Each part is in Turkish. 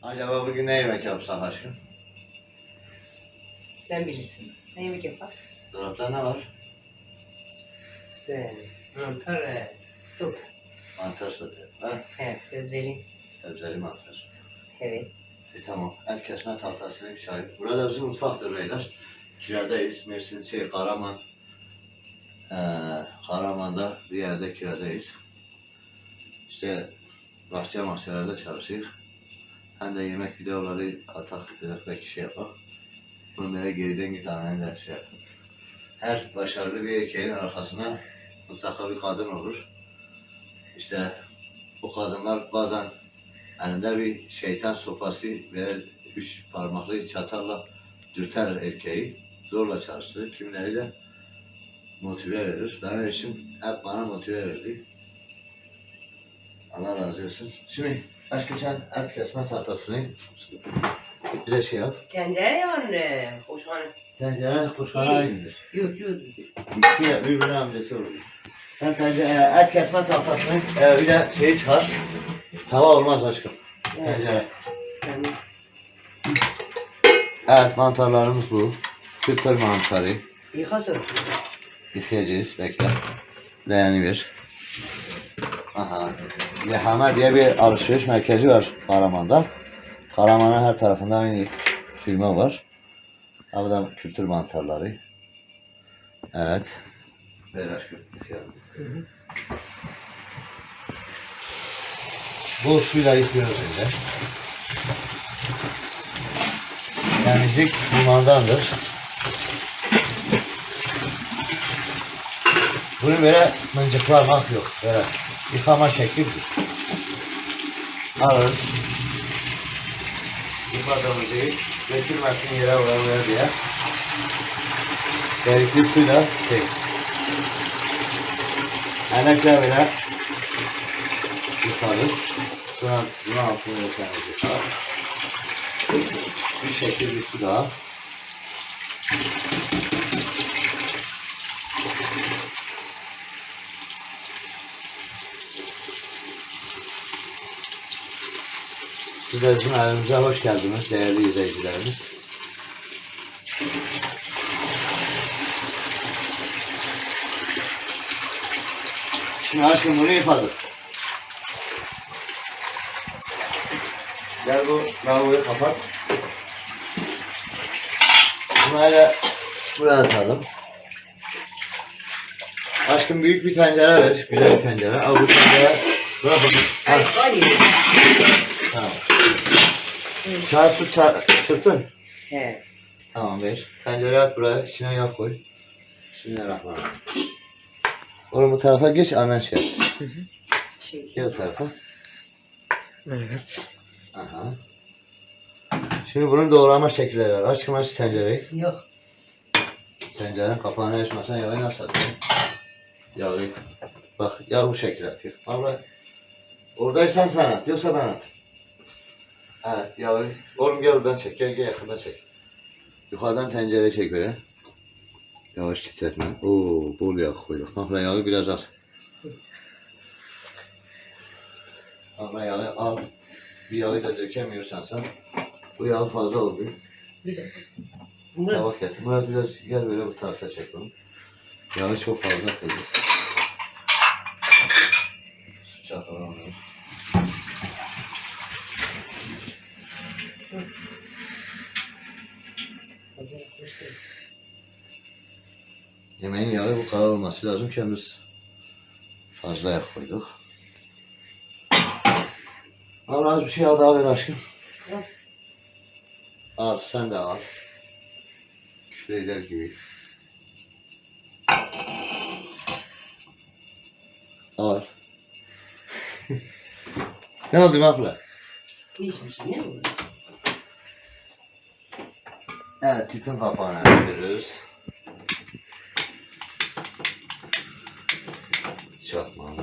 Acaba bugün ne yemek yapsak aşkım? Sen bilirsin. Ne yemek yapar? Dolapta ne var? Sen. Mantar. Sote. Mantar sote. Ha? Evet, sebzeli. Sebzeli mantar. Evet. Tamam. Et kesme tahtasını bir çay. Burada bizim mutfaktır beyler. Kiradayız. Mersin Karaman. Karaman'da bir yerde kiradayız. İşte bahçelerde çalışıyoruz. Hem de yemek videoları atak dedik belki şey yapak. Bunu böyle geriden gitmeden de şey yapın. Her başarılı bir erkeğin arkasına mutlaka bir kadın olur. İşte o kadınlar bazen elinde bir şeytan sopası ve 3 parmaklı çatalla dürter erkeği. Zorla çalıştırır. Kimileri de motive verir. Benim eşim hep bana motive verdi. Allah razı olsun. Şimdi aşkım sen et kesme tahtasını bir de şey yap. Tencere yani. Hoşhane. Tencere kuşkana indir. Yok yok. İkisi birbirine amcası olur. Sen tencere et kesme tahtasını bir de şeyi çıkar. Tava olmaz aşkım. Tencere. Tamam. Evet mantarlarımız bu. Kültür mantarı. Yıkasın. Yıkayacağız. Bekle. Leğeni ver. Aha. Yahama diye bir alışveriş merkezi var Karaman'da. Karaman'ın her tarafında aynı firma var. Abi da kültür mantarları. Evet. Ver aşkım. Yıkayalım. Bol suyla yıkıyoruz önce. Temizlik limandandır. Bunu böyle mıncıklamak yok. Böyle yıkama şekli budur. Alırız. Yıkadığımızı götürmesin yere oraya diye. Gerekli suyla çek. Enekle böyle yıkarız. Sonra bunun altını yıkarız yıkar. Bir şekil bir su daha. Siz de bizim evimize hoş geldiniz değerli izleyicilerimiz. Şimdi aşkım bunu yıkadık. Gel bu lavaboyu kapat. Bunu hele buraya atalım. Aşkım büyük bir tencere ver. Güzel bir tencere. Al bu tencere. Buna bakın. Al. Tamam. Çay su sırtın. He. Tamam ver. Tencereyi at buraya. İçine yağ koy. Bismillahirrahmanirrahim. Oğlum bu tarafa geç annen şey yapsın. Gel bu tarafa. Evet. Aha. Şimdi bunun doğrama şekilleri var. Aşkım aç tencereyi. Yok. Tencerenin kapağını açmasan yağı nasıl atıyorsun? Yağı. Bak yağ bu şekilde atıyor. Abla. Oradaysan sen at. Yoksa ben at. Evet yağı. Oğlum gel buradan çek. Gel yakından çek. Yukarıdan tencereye çek böyle. Yavaş titretme. Oo, bol yağ koyduk. Abla yağı biraz az. Abla yağı al. Bir yağı da dökemiyorsan sen. Bu yağ fazla oldu. Bir dakika. Tabak et. Murat biraz gel böyle bu tarafa çek onu. Yağı çok fazla koyduk. Su çakalım onu. Yemeğin yağı bu kadar olması lazım ki biz fazla yağ koyduk. Al az bir şey al daha ver aşkım. Al. Al sen de al. Küfür eder gibi. Al. Ne oldu abla? Hiçbir şey değil mi? Evet tütün kapağını açıyoruz. Çakma.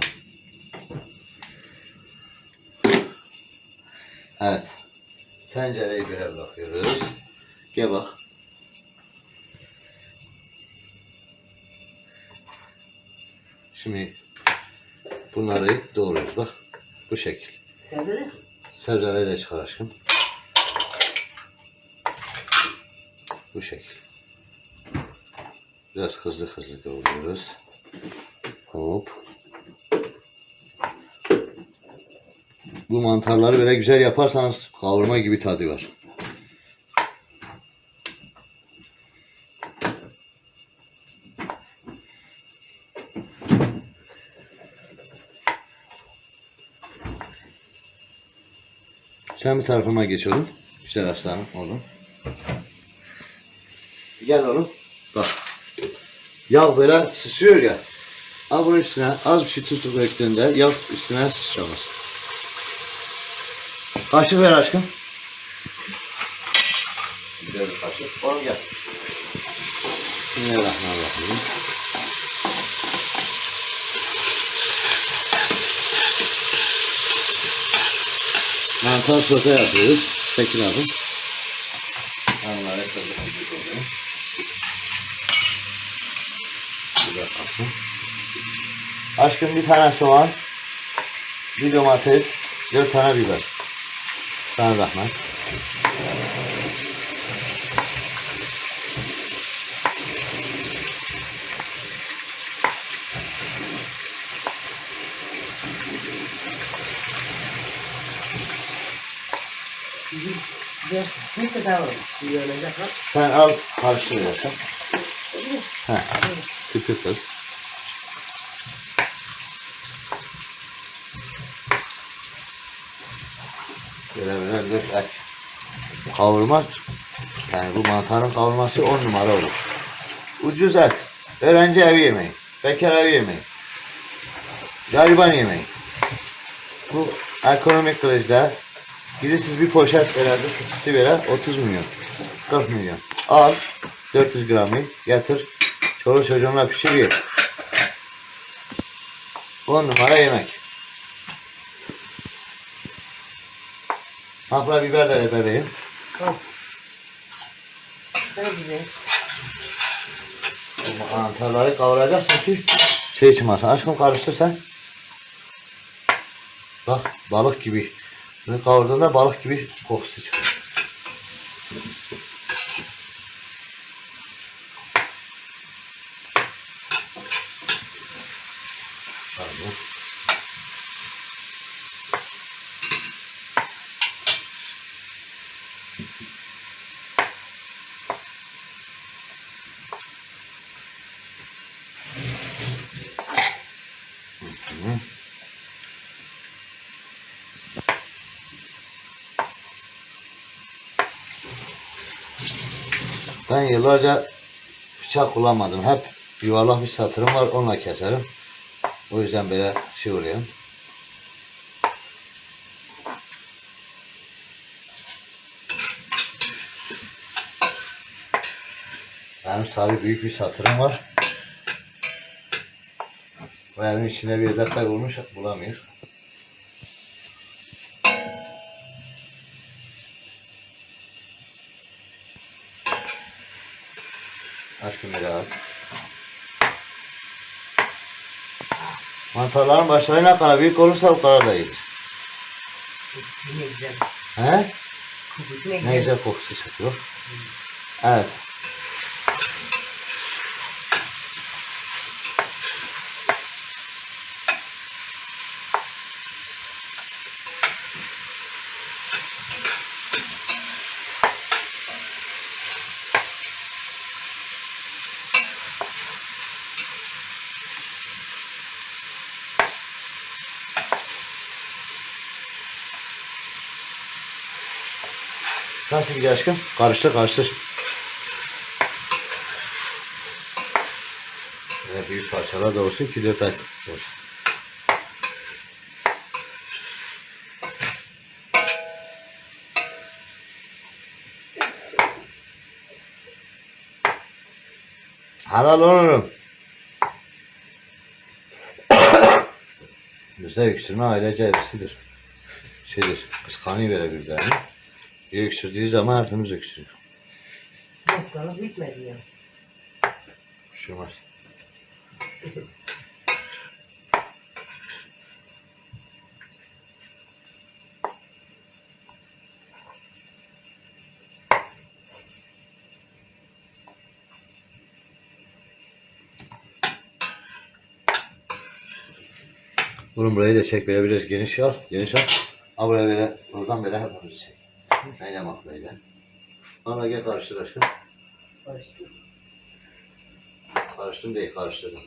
Evet. Tencereyi böyle bırakıyoruz. Gel bak. Şimdi bunları doğruyoruz bak. Bu şekil. Sebzeler. Sebzeleri de çıkar aşkım. Bu şekil. Biraz hızlı hızlı doğruyoruz. Hop. Bu mantarları böyle güzel yaparsanız kavurma gibi tadı var. Sen bir tarafıma geç oğlum. Güzel aslanım oğlum. Gel oğlum. Bak. Yağ böyle sıçrıyor ya. Al bunun üstüne az bir şey tutup döktüğünde yağ üstüne sıçramaz. Kaşık ver aşkım. Güzel bir kaşık. Oğlum gel. Bismillahirrahmanirrahim. Mantar sote yapıyoruz. Çekil abi. Onları kızıp koyuyorum. Güzel kalsın. Aşkım bir tane soğan, bir domates, 4 tane biber. Sana zahmet. Neyse daha var. Yiyecek var. Sen al karıştır yaşa. Tüpü kız. Böyle dök et. Kavurma, yani bu mantarın kavurması 10 numara olur. Ucuz et. Öğrenci evi yemeği. Bekar evi yemeği. Gariban yemeği. Bu ekonomik krizde siz bir poşet verirdi, tutisi verir 30 milyon, 40 milyon. Al 400 gramı getir. Çoluk çocuğunla pişir ye. 10 numara yemek. Mahla biber de ver bebeğim. Al. Ver bize. Bu mantarları kavuracaksın ki şey çıkmasın. Aşkım karıştır sen. Bak balık gibi. Bunu kavurduğunda balık gibi kokusu çıkıyor. Pardon. Ben yıllarca bıçak kullanmadım. Hep yuvarlak bir satırım var. Onunla keserim. O yüzden böyle şey oluyor. Benim sarı büyük bir satırım var. O evin içinde bir yerde kaybolmuş, bulamıyor. Aşkım biraz. Mantarların başları ne kadar büyük olursa o kadar da iyidir. Ne güzel. He? Kokusu ne Ne güzel. güzel kokusu çıkıyor. Evet. Nasıl gidiyor aşkım? Karıştır karıştır. Böyle büyük parçalar da olsun ki dört et olsun. Halal olurum. Bizde öksürme ailece hepsidir. Şeydir, kıskanıyor böyle birbirlerini. Bir öksürdüğü zaman hepimiz öksürüyor. Hastalık bitmedi ya. Üşümez. Bunun burayı da çek, böyle biraz geniş al, geniş al. Ha buraya böyle, oradan böyle hepimizi çek. Neyle bak böyle. Sonra gel karıştır aşkım. Karıştı. Karıştım değil, karıştırdım.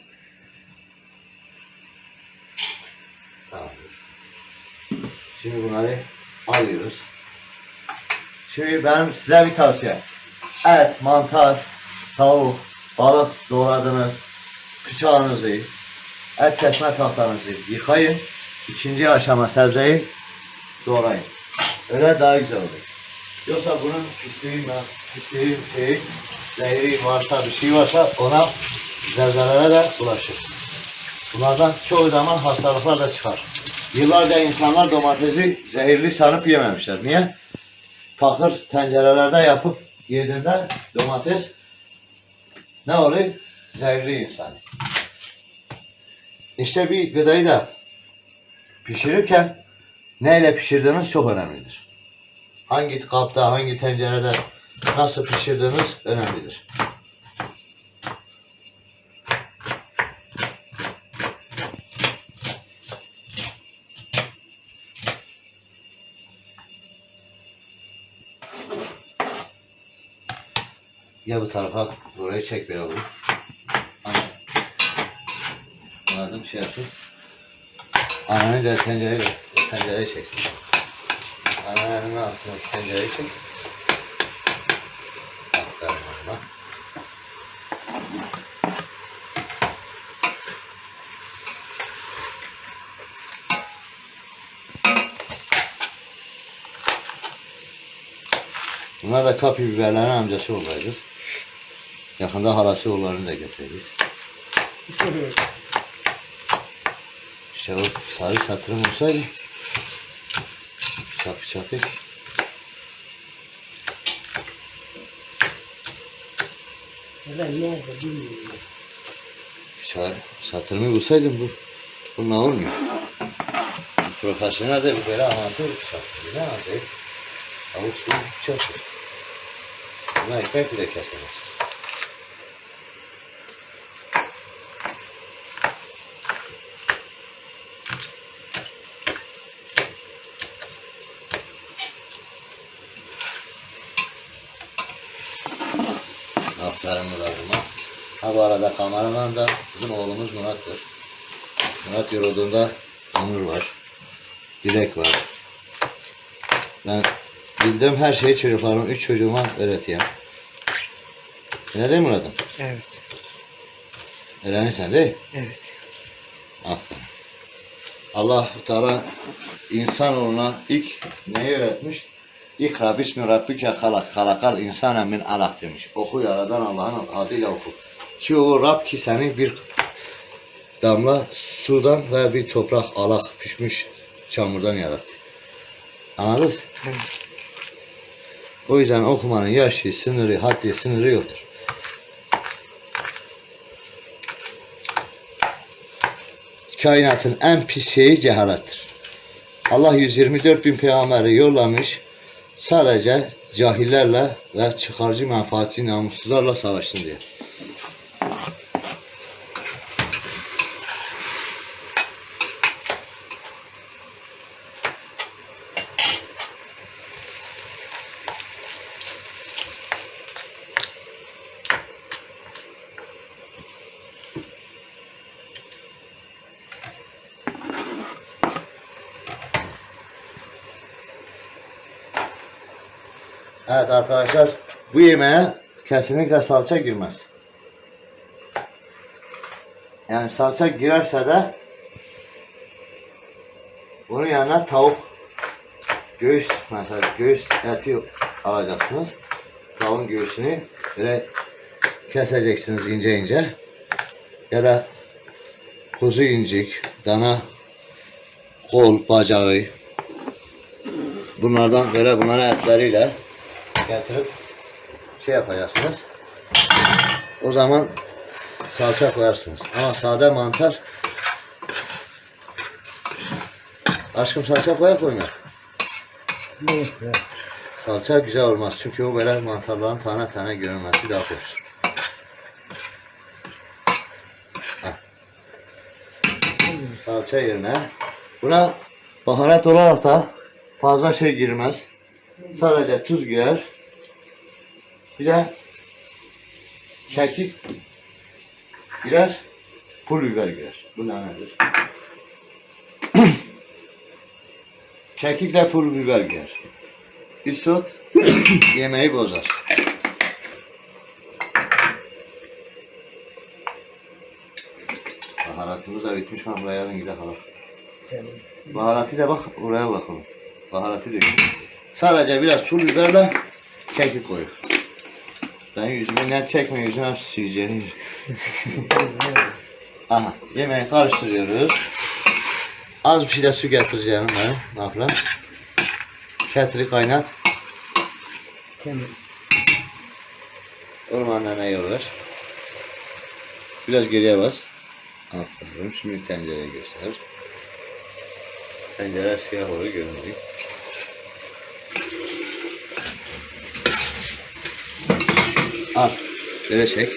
Tamamdır. Şimdi bunları alıyoruz. Şimdi benim size bir tavsiye. Et, mantar, tavuk, balık doğradınız. Bıçağınızı, et kesme tahtanızı yıkayın. İkinci aşama sebzeyi doğrayın. Öyle daha güzel olur. Yoksa bunun pisliği şey, zehri varsa, bir şey varsa ona sebzelere de bulaşır. Bunlardan çoğu zaman hastalıklar da çıkar. Yıllarca insanlar domatesi zehirli sanıp yememişler. Niye? Fakir tencerelerde yapıp yediğinde domates ne oluyor? Zehirli insan. İşte bir gıdayı da pişirirken neyle pişirdiğiniz çok önemlidir. Hangi kapta, hangi tencerede nasıl pişirdiğiniz önemlidir. Ya bu tarafa burayı çek bir olur. Anladım şey yapsın. Ananı da tencereyi çeksin. Ananın altındaki tencereyi çek. Aferin ona. Bunlar da kapya biberlerin amcası olaydır. Yakında halası oğullarını da getiririz. İşte o sarı satırım olsaydı sapı çatık. Ben nerede bilmiyorum. Satırımı bulsaydım bu ne olmuyor. Profesyonel de böyle anlatıyor satırı. Ne anlatıyor? Avuç gibi bıçaktır. Buna ekmek bile kesemez. Aferin Murat'ıma. Ha bu arada kameraman da bizim oğlumuz Murat'tır. Murat yorulduğunda Onur var. Dilek var. Ben bildiğim her şeyi çocuklarıma, 3 çocuğuma öğretiyorum. Öyle değil mi Murat'ım? Evet. Öğrenirsen değil mi? Evet. Aferin. Allah Teala insanoğluna ilk neyi öğretmiş? İkra bismi rabbike halakal insana min alak demiş. Oku yaradan Allah'ın adıyla oku. Ki o Rab ki seni bir damla sudan ve bir toprak alak pişmiş çamurdan yarattı. Anladınız? Evet. O yüzden okumanın yaşı, sınırı, haddi, sınırı yoktur. Kainatın en pis şeyi cehalettir. Allah 124 bin peygamberi yollamış, sadece cahillerle ve çıkarcı menfaatçi namussuzlarla savaşsın diye. Evet arkadaşlar, bu yemeğe kesinlikle salça girmez. Yani salça girerse de bunun yanına tavuk göğüs, mesela göğüs eti alacaksınız. Tavuğun göğsünü böyle keseceksiniz ince ince. Ya da kuzu incik, dana kol, bacağı, bunlardan böyle bunların etleriyle getirip şey yapacaksınız. O zaman salça koyarsınız. Ama sade mantar, aşkım salça koymuyor. Evet. Salça güzel olmaz çünkü o böyle mantarların tane tane görünmesi daha hoştur. salça yerine. Buna baharat olarak da fazla şey girmez. Sadece tuz girer. Bir de kekik girer. Pul biber girer. Bu nedir? Kekikle pul biber girer. Isot yemeği bozar. Baharatımız da bitmiş. Ben buraya yarın gidelim. Tamam. Baharatı da bak oraya bakalım. Baharatı da sadece biraz pul biberle kekik koyuyor. Ben yüzümü net çekme, yüzüme hepsi sivilceniz. Aha, yemeği karıştırıyoruz. Az bir şey de su getireceğim ben. Ne yapayım? Ketiri kaynat. Tamam. Ormanla ne yollar? Biraz geriye bas. Aferin. Şimdi tencereyi göster. Tencere siyah olur görünüyor. Al. Böyle çek.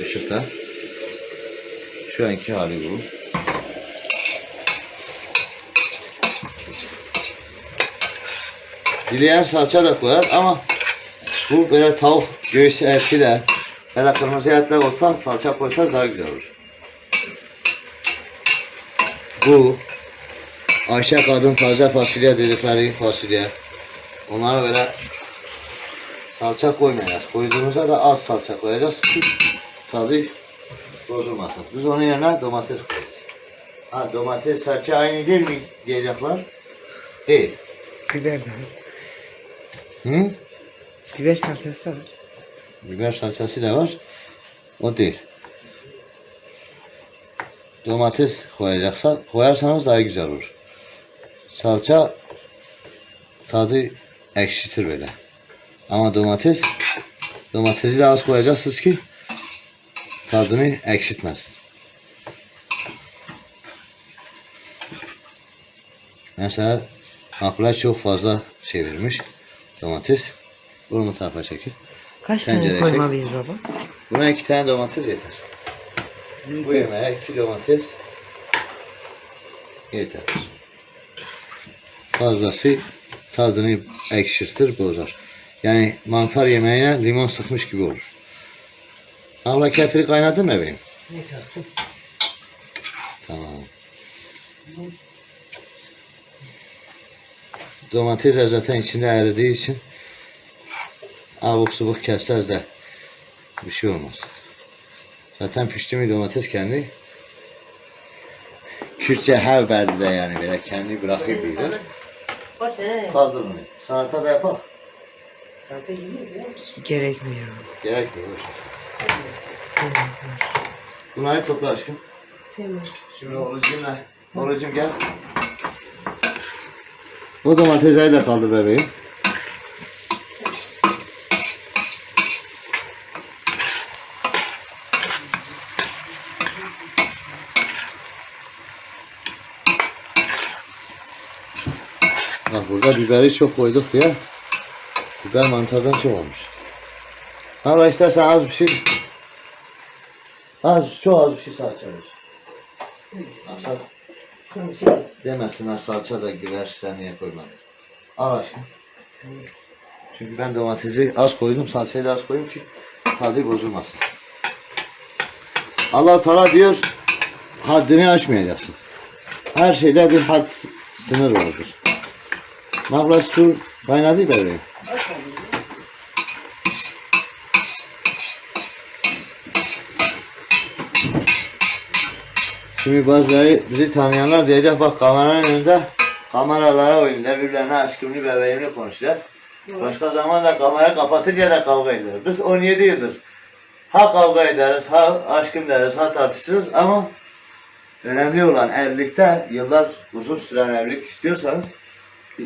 Işıkla. Şu anki hali bu. Dileyen salça da koyar ama bu böyle tavuk göğüs eti de böyle kırmızı etler olsa salça koysa daha güzel olur. Bu Ayşe kadın taze fasulye dedikleri fasulye. Onlara böyle salça koymayacağız. Koyduğumuzda da az salça koyacağız ki tadı bozulmasın. Biz onun yerine domates koyacağız. Ha, domates salça aynı değil mi diyecekler? Değil. Biber de. Hı? Biber salçası da var. Biber salçası da var. O değil. Domates koyarsanız daha güzel olur. Salça tadı ekşitir böyle. Ama domatesi de az koyacaksınız ki tadını ekşitmesin. Mesela Makbule çok fazla şey vermiş. Domates. Bunu tarafa çekip. Kaç Tencereye tane koymalıyız baba? Buna 2 tane domates yeter. Bu yemeğe 2 domates yeter. Fazlası tadını ekşirtir, bozar. Yani mantar yemeğine limon sıkmış gibi olur. Abla ketiri kaynadın mı benim? Ne taktım? Tamam. Domates de zaten içinde eridiği için abuk subuk kessez de bir şey olmaz. Zaten pişti mi domates kendi Kürtçe her verdi de yani böyle kendi bırakıyor böyle. Kaldır bunu. Salata da yapalım. Gerekmiyor. Gerekmiyor. Bunları topla aşkım. Tamam. Şimdi orucum gel. O domatesleri de kaldır bebeğim. Bak burada biberi çok koyduk diye biber mantardan çok olmuş. Ama istersen az bir şey çok az bir şey salça ver. Demesinler salça da girer sen niye koymadın. Al aşkım. Çünkü ben domatesi az koydum, salçayı da az koyayım ki tadı bozulmasın. Allah Teala diyor haddini aşmayacaksın. Her şeyde bir had sınır vardır. Makbule su kaynadı bebeğim. Şimdi bazıları bizi tanıyanlar diyecek bak kameranın önünde kameralara oynuyorlar, birbirlerine aşkımını bebeğimini konuşuyorlar. Başka zaman da kamera kapatınca da kavga ediyor. Biz 17 yıldır ha kavga ederiz, ha aşkım deriz, ha tartışırız ama önemli olan evlilikte yıllar uzun süren evlilik istiyorsanız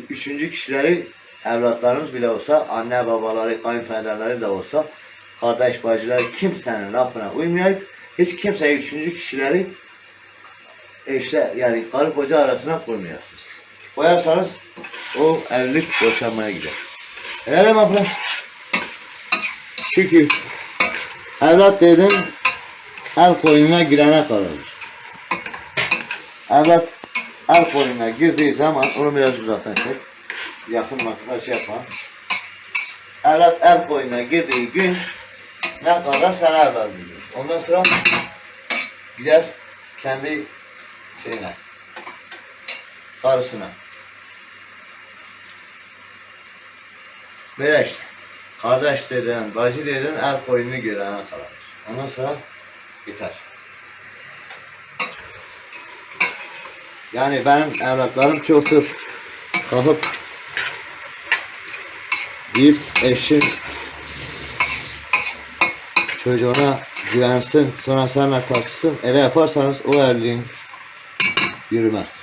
üçüncü kişileri evlatlarınız bile olsa, anne babaları, kayınpederleri de olsa, kardeş bacıları kimsenin lafına uymayıp hiç kimseyi üçüncü kişileri eşle yani karı koca arasına koymayasınız. Koyarsanız o evlilik boşanmaya gider. Öyle mi abla? Çünkü evlat dedim el koynuna girene kadar. Evlat el koyununa girdiği zaman onu biraz uzaktan çek. Yakın makine şey yapma. Evet, el koyununa girdiği gün ne kadar sana evvel biliyor. Ondan sonra gider kendi şeyine, karısına. Böyle işte. Kardeş deden, bacı deden el koyununu görene kadar. Ondan sonra biter. Yani benim evlatlarım çoktur. Kalkıp bir eşin çocuğuna güvensin, sonra seninle tartışsın. Öyle yaparsanız o evliliğin yürümez.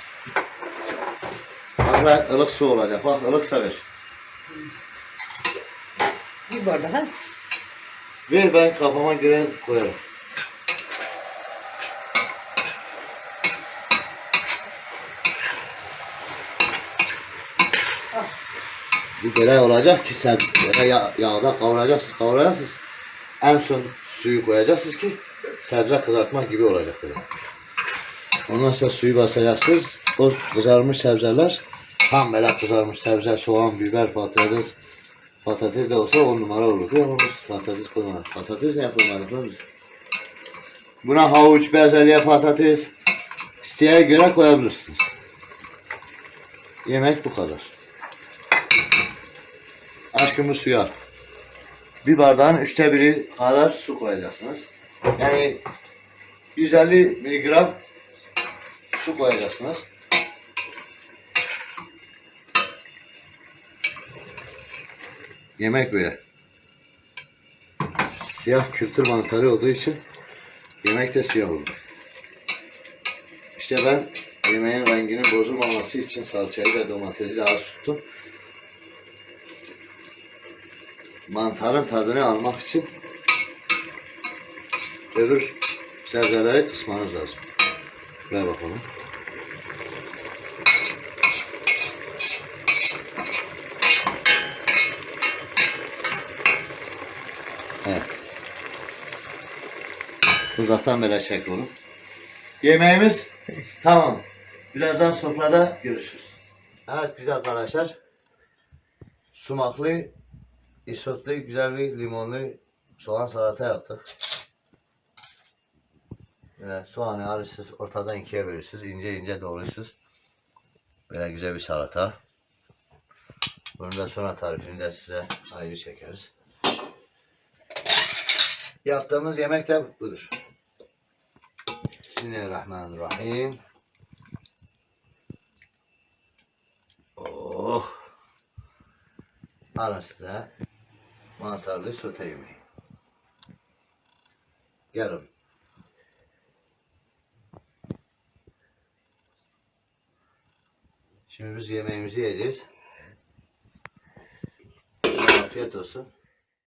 Bak ılık su olacak. Bak ılık sever. Bir bardak ha? Ver ben kafama göre koyarım. Bu böyle olacak ki sen böyle yağda kavuracaksınız. En son suyu koyacaksınız ki sebze kızartmak gibi olacak böyle. Ondan sonra suyu basacaksınız. O kızarmış sebzeler tam böyle kızarmış sebze, soğan, biber, patates de olsa 10 numara olur. Ama biz patates koymadık. Patates ne koymadık biz? Buna havuç, bezelye, patates isteğe göre koyabilirsiniz. Yemek bu kadar. Aşkımız suya. Bir bardağın 1/3 kadar su koyacaksınız. Yani 150 miligram su koyacaksınız. Yemek böyle. Siyah kültür mantarı olduğu için yemek de siyah olur. İşte ben yemeğin renginin bozulmaması için salçayı ve domatesi de az tuttum. Mantarın tadını almak için öbür sebzeleri kısmanız lazım. Ver bakalım. Evet. Uzaktan böyle çek onu. Yemeğimiz tamam. Birazdan sofrada görüşürüz. Evet güzel arkadaşlar. Sumaklı, isotlu, güzel bir limonlu soğan salata yaptık. Böyle soğanı alıyorsunuz, ortadan ikiye bölüyorsunuz, ince ince doğruyorsunuz. Böyle güzel bir salata. Bunu da sonra tarifini de size ayrı çekeriz. Yaptığımız yemek de budur. Bismillahirrahmanirrahim. Oh! Alın size mantarlı sote yemeği. Yarım. Şimdi biz yemeğimizi yiyeceğiz. Afiyet olsun.